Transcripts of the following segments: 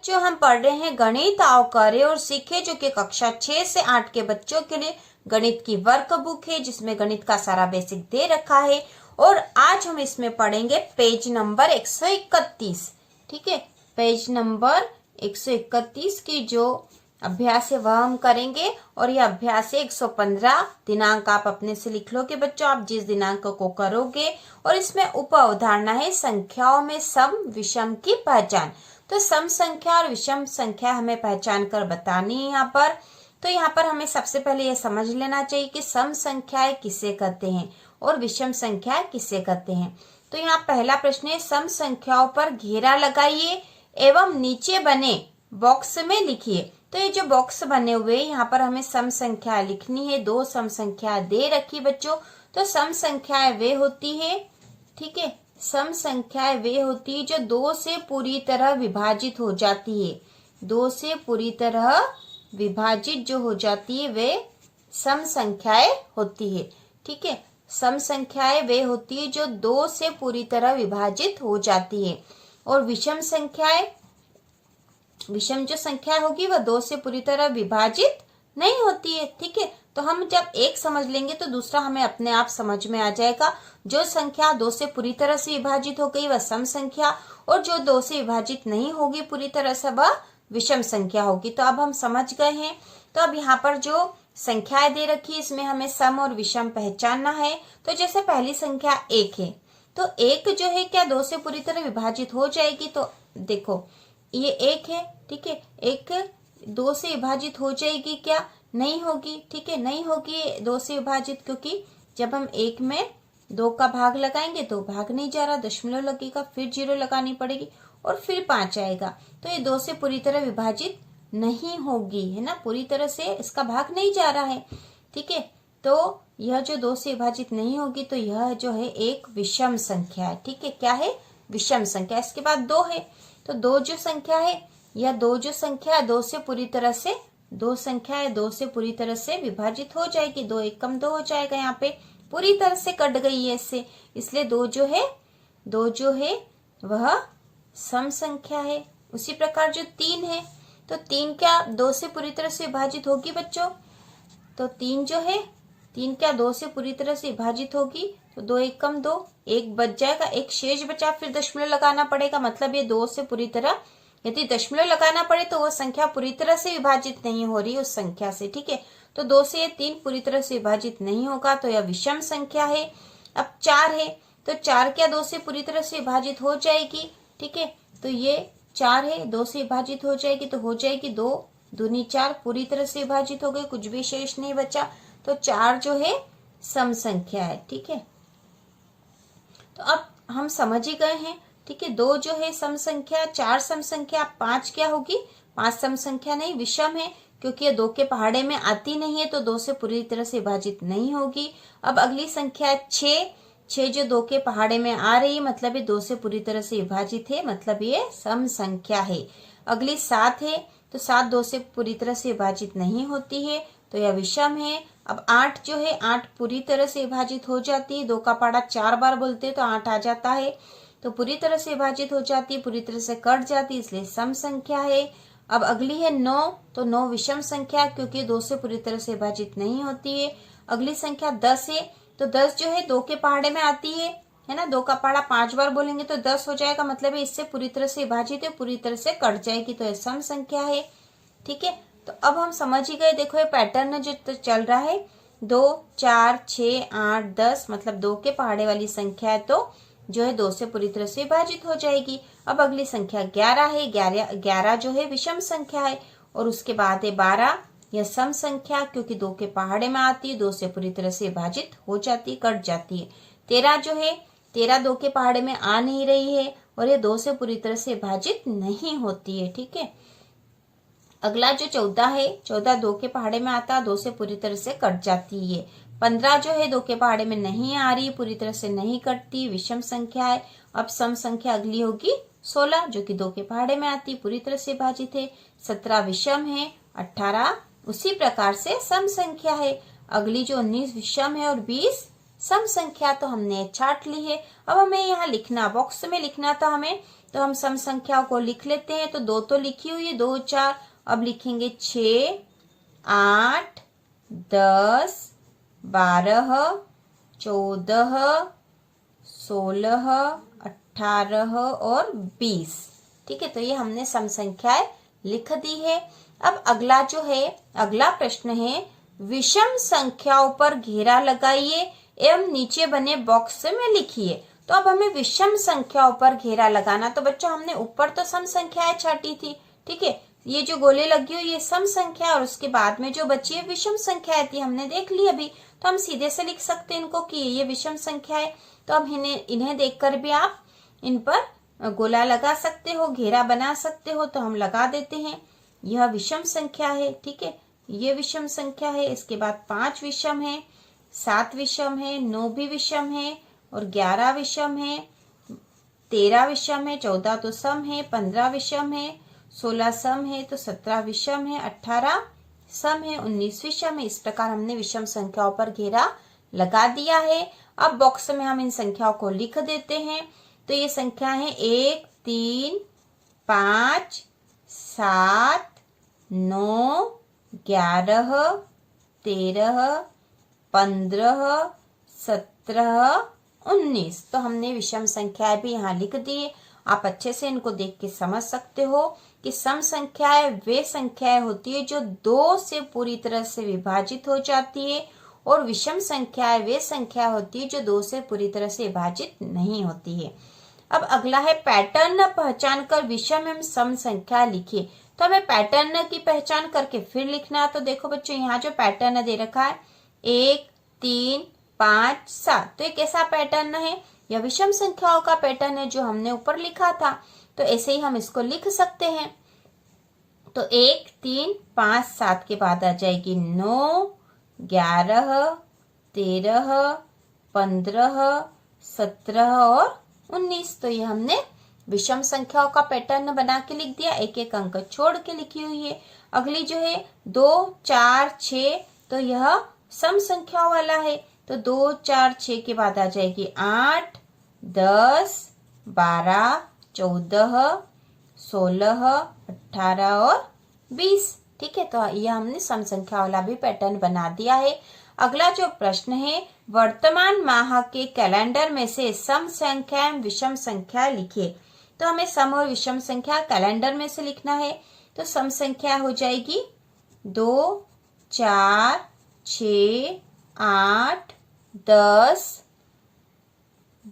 जो हम पढ़ रहे हैं गणित आओ करे और सीखे, जो कि कक्षा 6 से 8 के बच्चों के लिए गणित की वर्क बुक है, जिसमें गणित का सारा बेसिक दे रखा है। और आज हम इसमें पढ़ेंगे पेज नंबर 131। ठीक है, पेज नंबर 131 की जो अभ्यास है वह हम करेंगे। और यह अभ्यास है 115। दिनांक आप अपने से लिख लो कि बच्चों आप जिस दिनांक को करोगे। और इसमें उप अवधारणा है संख्याओं में सम विषम की पहचान। तो सम संख्या और विषम संख्या हमें पहचान कर बतानी है यहाँ पर। तो यहाँ पर हमें सबसे पहले यह समझ लेना चाहिए कि सम संख्याएं किसे कहते हैं और विषम संख्याएं किसे कहते हैं। तो यहाँ पहला प्रश्न है, सम संख्याओं पर घेरा लगाइए एवं नीचे बने बॉक्स में लिखिए। तो ये जो बॉक्स बने हुए यहाँ पर हमें सम संख्या लिखनी है। दो सम संख्या दे रखी बच्चों। तो सम संख्याएं वे होती है, ठीक है, सम संख्याएं वे होती है जो दो से पूरी तरह विभाजित हो जाती है। दो से पूरी तरह विभाजित जो हो जाती है वे सम संख्याएं होती है। ठीक है, सम संख्याएं वे होती है जो दो से पूरी तरह विभाजित हो जाती है। और विषम संख्याएं, विषम जो संख्या होगी वह दो से पूरी तरह विभाजित नहीं होती है। ठीक है, तो हम जब एक समझ लेंगे तो दूसरा हमें अपने आप समझ में आ जाएगा। जो संख्या दो से पूरी तरह से विभाजित हो गई वह सम संख्या, और जो दो से विभाजित नहीं होगी पूरी तरह से वह विषम संख्या होगी। तो अब हम समझ गए हैं। तो अब यहाँ पर जो संख्याएं दे रखी है इसमें हमें सम और विषम पहचानना है। तो जैसे पहली संख्या 1 है, तो 1 जो है क्या दो से पूरी तरह विभाजित हो जाएगी। तो देखो ये 1 है, ठीक है, 1 दो से विभाजित हो जाएगी क्या? नहीं होगी। ठीक है, नहीं होगी दो से विभाजित, क्योंकि जब हम 1 में 2 का भाग लगाएंगे तो भाग नहीं जा रहा, दशमलव लगेगा, फिर 0 लगानी पड़ेगी और फिर 5 आएगा। तो ये दो से पूरी तरह विभाजित नहीं होगी, है ना, पूरी तरह से इसका भाग नहीं जा रहा है। ठीक है, तो यह जो दो से विभाजित नहीं होगी तो यह जो है एक विषम संख्या है। ठीक है, क्या है? विषम संख्या। इसके बाद 2 है, तो 2 जो संख्या है, यह 2 जो संख्या है दो से पूरी तरह से, दो संख्या है दो से पूरी तरह से विभाजित हो जाएगी। 2 एकम 2 हो जाएगा, यहाँ पे पूरी तरह से कट गई है इससे, इसलिए 2 जो है वह सम संख्या है। उसी प्रकार जो 3 है, तो 3 क्या दो से पूरी तरह से विभाजित होगी बच्चों? तो 3 जो है, 3 क्या दो से पूरी तरह से विभाजित होगी। तो 2 एकम 2, 1 बच जाएगा, एक शेष बचा, फिर दशमलव लगाना पड़ेगा। मतलब ये 2 से पूरी तरह, यदि दशमलव लगाना पड़े तो वो संख्या पूरी तरह से विभाजित नहीं हो रही उस संख्या से। ठीक है, तो 2 से ये 3 पूरी तरह से विभाजित नहीं होगा, तो यह विषम संख्या है। अब 4 है, तो 4 क्या दो से पूरी तरह से विभाजित हो जाएगी। ठीक है, तो ये 4 है, 2 से विभाजित हो जाएगी, तो हो जाएगी 2 दूनी 4, पूरी तरह से विभाजित हो गई, कुछ भी शेष नहीं बचा। तो 4 जो है सम संख्या है। ठीक है, तो अब हम समझ ही गए हैं। ठीक है, 2 जो है सम संख्या, 4 सम संख्या, 5 क्या होगी? 5 सम संख्या नहीं, विषम है, क्योंकि ये 2 के पहाड़े में आती नहीं है, तो 2 से पूरी तरह से विभाजित नहीं होगी। अब अगली संख्या 6, 6 जो 2 के पहाड़े में आ रही है, मतलब ये 2 से पूरी तरह से विभाजित है, मतलब ये सम संख्या है। अगली 7 है, तो 7 2 से पूरी तरह से विभाजित नहीं होती है, तो यह विषम है। अब 8 जो है, 8 पूरी तरह से विभाजित हो जाती है, 2 का पहाड़ा 4 बार बोलते हैं तो 8 आ जाता है, तो पूरी तरह से विभाजित हो जाती है, पूरी तरह से कट जाती है, इसलिए सम संख्या है। अब अगली है 9, तो 9 विषम संख्या, क्योंकि 2 से पूरी तरह से विभाजित नहीं होती है। अगली संख्या 10 है, तो 10 जो है 2 के पहाड़े में आती है ना, 2 का पहाड़ा 5 बार बोलेंगे तो 10 हो जाएगा, मतलब इससे पूरी तरह से विभाजित है, पूरी तरह से कट जाएगी, तो यह सम संख्या है। ठीक है, तो अब हम समझ ही गए। देखो ये पैटर्न जो चल रहा है, 2 4 6 8 10, मतलब 2 के पहाड़े वाली संख्या है तो जो है 2 से पूरी तरह से विभाजित हो जाएगी। अब अगली संख्या 11 है, 11 जो है विषम संख्या है। और उसके बाद है 12, यह सम संख्या, क्योंकि 2 के पहाड़े में आती है, 2 से पूरी तरह से विभाजित हो जाती है, कट जाती है। 13 जो है, 13 2 के पहाड़े में आ नहीं रही है और ये 2 से पूरी तरह से विभाजित नहीं होती है। ठीक है, अगला जो 14 है, 14 2 के पहाड़े में आता, 2 से पूरी तरह से कट जाती है। 15 जो है 2 के पहाड़े में नहीं आ रही, पूरी तरह से नहीं कटती, विषम संख्या है। अब सम संख्या अगली होगी 16, जो कि 2 के पहाड़े में आती, पूरी तरह से विभाजित है। 17 विषम है, 18 उसी प्रकार से सम संख्या है। अगली जो 19 विषम है और 20 सम संख्या, तो हमने छाट ली है। अब हमें यहाँ लिखना, बॉक्स में लिखना था हमें तो हम सम संख्याओं को लिख लेते हैं। तो 2 तो लिखी हुई है, 2 4, अब लिखेंगे 6 8 10 12 14 16 18 और 20। ठीक है, तो ये हमने सम संख्याएं लिख दी है। अब अगला जो है, अगला प्रश्न है, विषम संख्याओं पर घेरा लगाइए एवं नीचे बने बॉक्स में लिखिए। तो अब हमें विषम संख्याओं पर घेरा लगाना। तो बच्चों हमने ऊपर तो सम संख्याएं छाटी थी, ठीक है, ये जो गोले लगी हुई ये सम संख्या, और उसके बाद में जो बची है विषम संख्याएं थी, हमने देख ली अभी। तो हम सीधे से लिख सकते हैं इनको कि ये विषम संख्या है। तो अब इन्हें देखकर भी आप इन पर गोला लगा सकते हो, घेरा बना सकते हो। तो हम लगा देते हैं, यह विषम संख्या है, ठीक है, ये विषम संख्या है। इसके बाद 5 विषम है, 7 विषम है, 9 भी विषम है, और 11 विषम है, 13 विषम है, 14 तो सम है, 15 विषम है, 16 सम है, तो 17 विषम है, 18 सम है, 19 विषम है। इस प्रकार हमने विषम संख्याओं पर घेरा लगा दिया है। अब बॉक्स में हम इन संख्याओं को लिख देते हैं। तो ये संख्या है 1 3 5 7 9 11 13 15 17 19। तो हमने विषम संख्याएं भी यहाँ लिख दी है। आप अच्छे से इनको देख के समझ सकते हो कि सम संख्याएं वे संख्याएं होती है जो 2 से पूरी तरह से विभाजित हो जाती है, और विषम संख्याएं वे संख्या होती है जो 2 से पूरी तरह से विभाजित नहीं होती है। अब अगला है पैटर्न पहचान कर विषम एवं सम संख्या लिखिए। तो हमें पैटर्न की पहचान करके फिर लिखना है। तो देखो बच्चों, यहाँ जो पैटर्न दे रखा है 1 3 5 7, तो ये कैसा पैटर्न है? यह विषम संख्याओं का पैटर्न है जो हमने ऊपर लिखा था। तो ऐसे ही हम इसको लिख सकते हैं। तो 1 3 5 7 के बाद आ जाएगी 9 11 13 15 17 और 19। तो ये हमने विषम संख्याओं का पैटर्न बना के लिख दिया, एक एक अंक छोड़ के लिखी हुई है। अगली जो है 2 4 6, तो यह सम संख्याओं वाला है। तो 2 4 6 के बाद आ जाएगी 8 10 12 14 16 18 और 20। ठीक है, तो यह हमने सम संख्या वाला भी पैटर्न बना दिया है। अगला जो प्रश्न है, वर्तमान माह के कैलेंडर में से सम संख्या एवं विषम संख्या लिखिए। तो हमें सम और विषम संख्या कैलेंडर में से लिखना है। तो सम संख्या हो जाएगी 2 4 6 8 10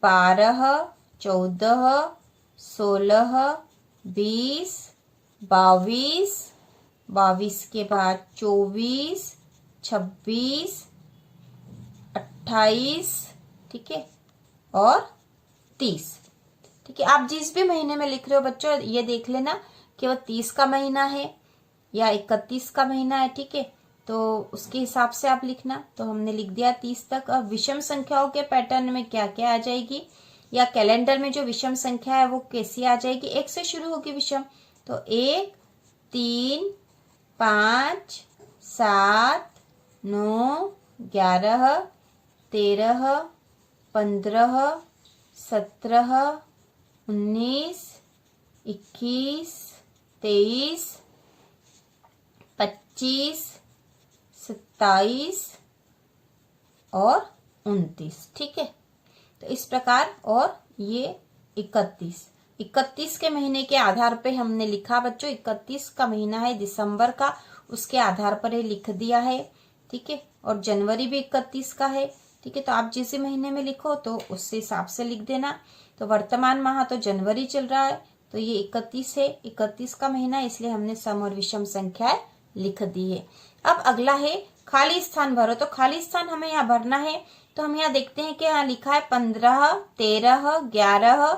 12 14 16 20 22 22 के बाद 24 26 28, ठीक है, और 30। ठीक है, आप जिस भी महीने में लिख रहे हो बच्चों, ये देख लेना कि वो 30 का महीना है या 31 का महीना है। ठीक है, तो उसके हिसाब से आप लिखना। तो हमने लिख दिया 30 तक। अब विषम संख्याओं के पैटर्न में क्या क्या आ जाएगी, या कैलेंडर में जो विषम संख्या है वो कैसी आ जाएगी? 1 से शुरू होगी विषम। तो 1 3 5 7 9 11 13 15 17 19 21 23 25 27 और 29। ठीक है, तो इस प्रकार। और ये 31 के महीने के आधार पे हमने लिखा बच्चों, 31 का महीना है दिसंबर का, उसके आधार पर ये लिख दिया है। ठीक है, और जनवरी भी 31 का है। ठीक है, तो आप जिस महीने में लिखो तो उससे हिसाब से लिख देना। तो वर्तमान माह तो जनवरी चल रहा है, तो ये 31 है, 31 का महीना, इसलिए हमने सम और विषम संख्याएं लिख दी है। अब अगला है खाली स्थान भरो। तो खाली स्थान हमें यहाँ भरना है। तो हम यहाँ देखते हैं कि यहाँ लिखा है 15 13 11,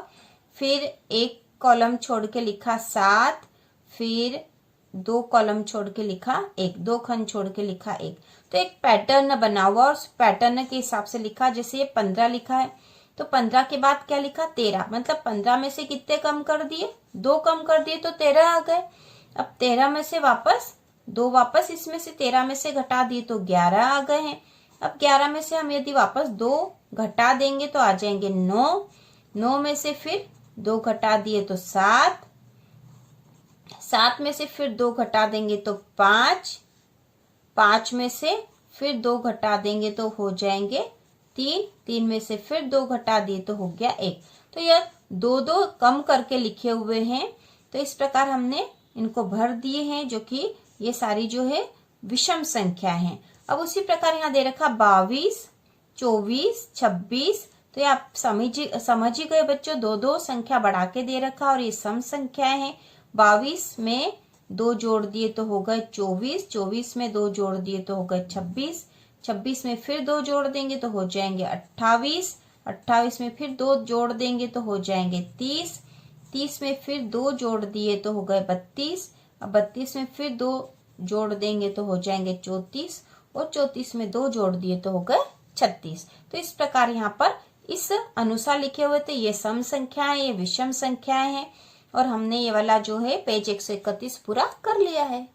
फिर एक कॉलम छोड़ के लिखा 7, फिर 2 कॉलम छोड़ के लिखा 1, 2 खंड छोड़ के लिखा 1। तो एक पैटर्न बना हुआ, और उस पैटर्न के हिसाब से लिखा। जैसे ये 15 लिखा है, तो 15 के बाद क्या लिखा? 13। मतलब 15 में से कितने कम कर दिए? 2 कम कर दिए, तो 13 आ गए। अब 13 में से वापस 2 वापस इसमें से 13 में से घटा दिए, तो 11 आ गए हैं। अब 11 में से हम यदि वापस 2 घटा देंगे तो आ जाएंगे 9। 9 में से फिर 2 घटा दिए तो 7, 7 में से फिर 2 घटा देंगे तो 5, 5 में से फिर 2 घटा देंगे तो हो जाएंगे 3, 3 में से फिर 2 घटा दिए तो हो गया 1। तो यह 2 कम करके लिखे हुए हैं, तो इस प्रकार हमने इनको भर दिए हैं, जो कि ये सारी जो है विषम संख्या है। अब उसी प्रकार यहाँ दे रखा 22, 24, 26, तो ये आप समझ ही गए बच्चों, 2 संख्या बढ़ा के दे रखा और ये सम संख्या है। 22 में 2 जोड़ दिए तो हो गए 24, 24 में 2 जोड़ दिए तो हो गए 26, 26 में फिर 2 जोड़ देंगे तो हो जाएंगे 28, 28 में फिर 2 जोड़ देंगे तो हो जाएंगे 30, 30 में फिर 2 जोड़ दिए तो हो गए 32, अब 32 में फिर 2 जोड़ देंगे तो हो जाएंगे 34, और 34 में 2 जोड़ दिए तो हो गए 36। तो इस प्रकार यहाँ पर इस अनुसार लिखे हुए थे, ये सम संख्याएं, ये विषम संख्याएं हैं, और हमने ये वाला जो है पेज 131 पूरा कर लिया है।